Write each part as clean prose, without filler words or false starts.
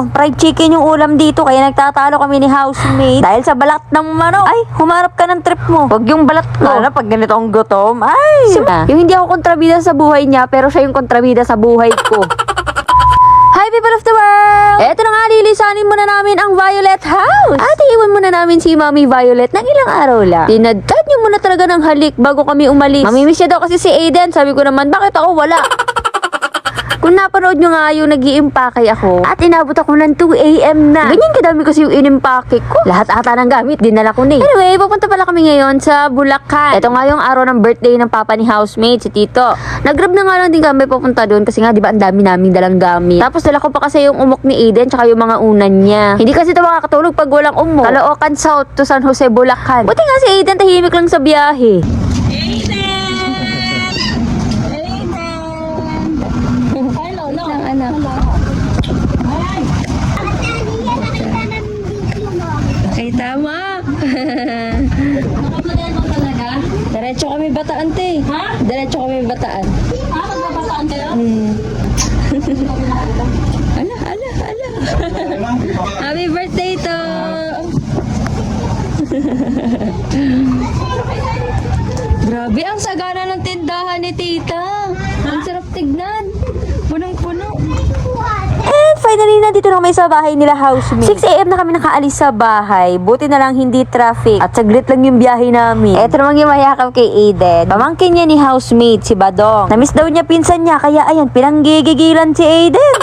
Ako, fried chicken yung ulam dito kaya nagtatalo kami ni housemate. Dahil sa balat ng manok. Ay, humarap ka ng trip mo. Huwag yung balat ko. Lalo pag ganito ang gutom. Ay! Yung hindi ako kontrabida sa buhay niya pero siya yung kontrabida sa buhay ko. Hi people of the world! Eto na nga, lilisanin muna namin ang Violet House. At iiwan muna namin si Mami Violet ng ilang araw lang. Tinadtad niyo muna talaga ng halik bago kami umalis. Mamimiss niya daw kasi si Aiden. Sabi ko naman, bakit ako wala? Kung napanood nyo nga yung nag-iimpake ako at inabot ako ng 2 AM na. Ganyan kadami kasi yung inimpake ko. Lahat ata ng gamit, dinala ko na eh. Anyway, pupunta pala kami ngayon sa Bulacan. Ito nga yung araw ng birthday ng papa ni housemate, si Tito. Nag-grab na nga lang din kami pupunta doon kasi nga diba ang dami naming dalang gamit. Tapos dala ko pa kasi yung umok ni Aiden tsaka yung mga unan niya. Hindi kasi ito makakatulog pag walang umok. Caloocan South to San Jose, Bulacan. Buti nga si Aiden tahimik lang sa biyahe. Okay, tama. Nakapagay mo talaga? Diretso kami Bataan, te. Ha? Diretso kami Bataan. Magbabataan kayo? Ala. Happy birthday to! Grabe, ang sagana ng tindahan ni tita. Ang sarap tignan. Punong-puno. And finally, nandito na kami sa bahay nila housemate. 6 AM na kami nakaalis sa bahay. Buti na lang hindi traffic. At saglit lang yung biyahe namin. Eto namang yung mayakap kay Aiden. Pamangkin niya ni housemate, si Badong. Namiss daw niya pinsan niya, kaya ayan, pinanggigigilan si Aiden.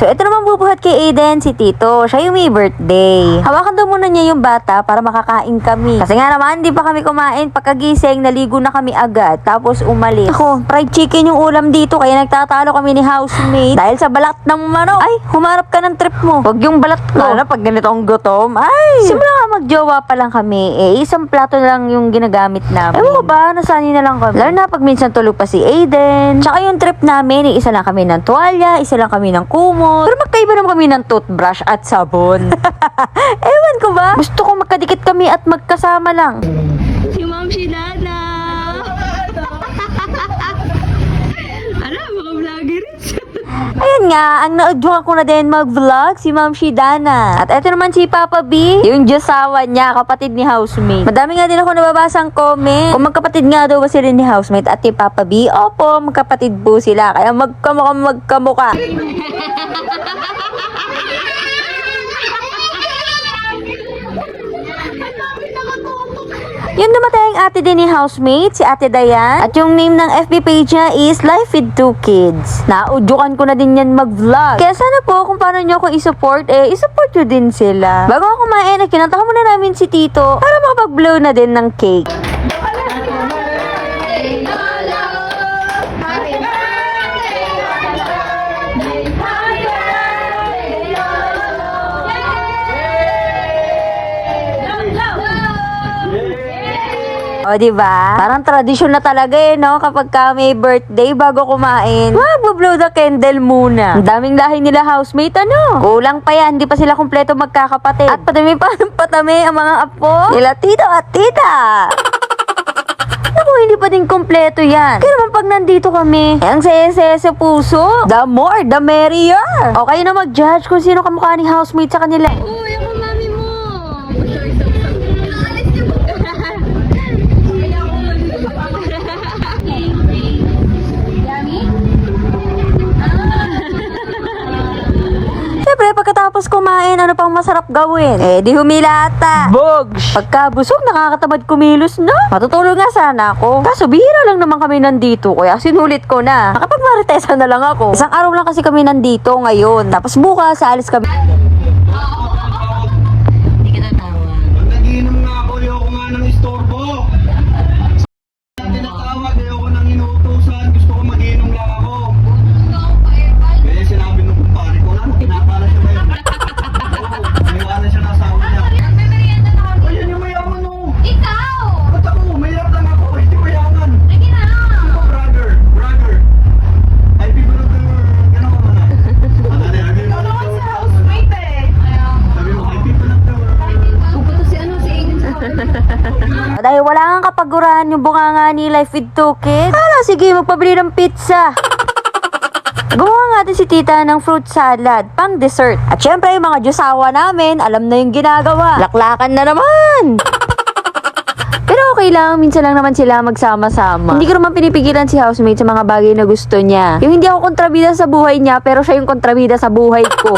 So, ito naman bubuhat kay Aiden, si Tito. Siya yung may birthday. Hawakan daw muna niya yung bata para makakain kami. Kasi nga naman, di pa kami kumain. Pagkagising, naligo na kami agad. Tapos umalis. Ako, fried chicken yung ulam dito. Kaya nagtatalo kami ni housemate. Dahil sa balat ng manok. Ay, humarap ka ng trip mo. Huwag yung balat ko. Lalo pag ganito ang gutom. Ay! Simula nga magjowa pa lang kami. Isang plato na lang yung ginagamit namin. Ewan ko ba, nasani na lang kami. Lalo na pag minsan tulog pa si Aiden. Tsaka yung trip namin, isa lang kami ng tuwalya, isa lang kami ng kumot. Pero magkaiba naman kami ng toothbrush at sabon. Ewan ko ba? Gusto ko magkadikit kami at magkasama lang. Si Ma'am Shidana! Ano, mga vlogger? Ayan nga, ang naudyuhan ko na din mag-vlog si Ma'am Shidana. At eto naman si Papa B, yung Diyosawa niya, kapatid ni housemate. Madami nga din ako nababasang comment. Kung magkapatid nga daw ba sila ni housemate at ni Papa B, opo, magkapatid po sila. Kaya magkamuka. Yung dumating ate din ni housemate, si Ate Dayan. At yung name ng FB page niya is Life with 2 Kids. Naudyukan ko na din yan mag-vlog. Kaya sana po kung paano nyo ako isupport, isupport nyo din sila. Bago ako kumain, kinantahan muna namin si Tito para makapag-blow na din ng cake. O, diba? Parang tradisyon na talaga no? Kapag ka may birthday, bago kumain, mag-blow the candle muna. Ang daming lahi nila housemate, ano? Kulang pa yan, hindi pa sila kumpleto magkakapatid. At patami pa ng patami ang mga apo nila tito at tita. Naku, hindi pa din kumpleto yan. Kaya naman pag nandito kami, ang saya-saya sa puso. The more, the merrier. O kayo na mag-judge kung sino kamukha ni housemate sa kanila. Uy, ako mami mo! Siyempre, pagkatapos kumain, ano pang masarap gawin? Di humilata. Bogs! Pagkabusog, nakakatamad kumilos na. Matutulog nga sana ako. Kaso, bihira lang naman kami nandito. Kaya sinulit ko na. Nakapagmaritesa na lang ako. Isang araw lang kasi kami nandito ngayon. Tapos bukas, aalis kami. Hindi ka natawa. Nagiinom nga ako, ayoko nga ng istorbo. Tinatawag, ayoko nang inuutusan. Gusto ko magiinom lang ako. Kaya sinabi nung kumpare ko, pinapala siya ba yun? Iniwala siya na asawa niya. Ayun yung mayaman o. Ikaw! Ba't ako? Mahirap lang ako. Hindi mayaman. Lagi na! Ako, brother. Ay, people of the world. Gano'n ka man ah. Sabi mo, ay, people of the world. Pupunta si ano, si Aiden sa Dahil wala nga kapagurahan yung bunganga ni Life with 2 Kids. Sige, magpabili ng pizza. Gumawa nga din si tita ng fruit salad, pang dessert. At syempre, yung mga Diyosawa namin, alam na yung ginagawa. Laklakan na naman! Pero okay lang, minsan lang naman sila magsama-sama. Hindi ko naman pinipigilan si housemate sa mga bagay na gusto niya. Yung hindi ako kontrabida sa buhay niya, pero siya yung kontrabida sa buhay ko.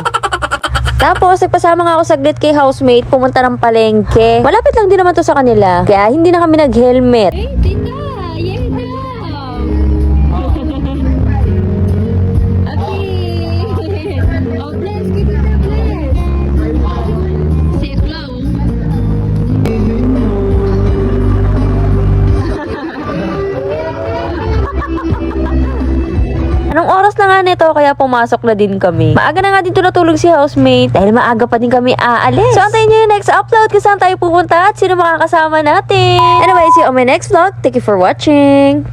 Tapos, nagpasama nga ako saglit kay housemate, pumunta ng palengke. Malapit lang din naman to sa kanila, kaya hindi na kami nag-helmet. Eh, tita! Yan na! Okay! Oh, bless! Kita na, bless! Safe lang. Anong oras na nga nito kaya pumasok na din kami. Maaga na nga din natulog si housemate dahil maaga pa din kami aalis. So antayin nyo yung next upload kung saan tayo pupunta at sino makakasama natin. Anyway, see you on my next vlog. Thank you for watching.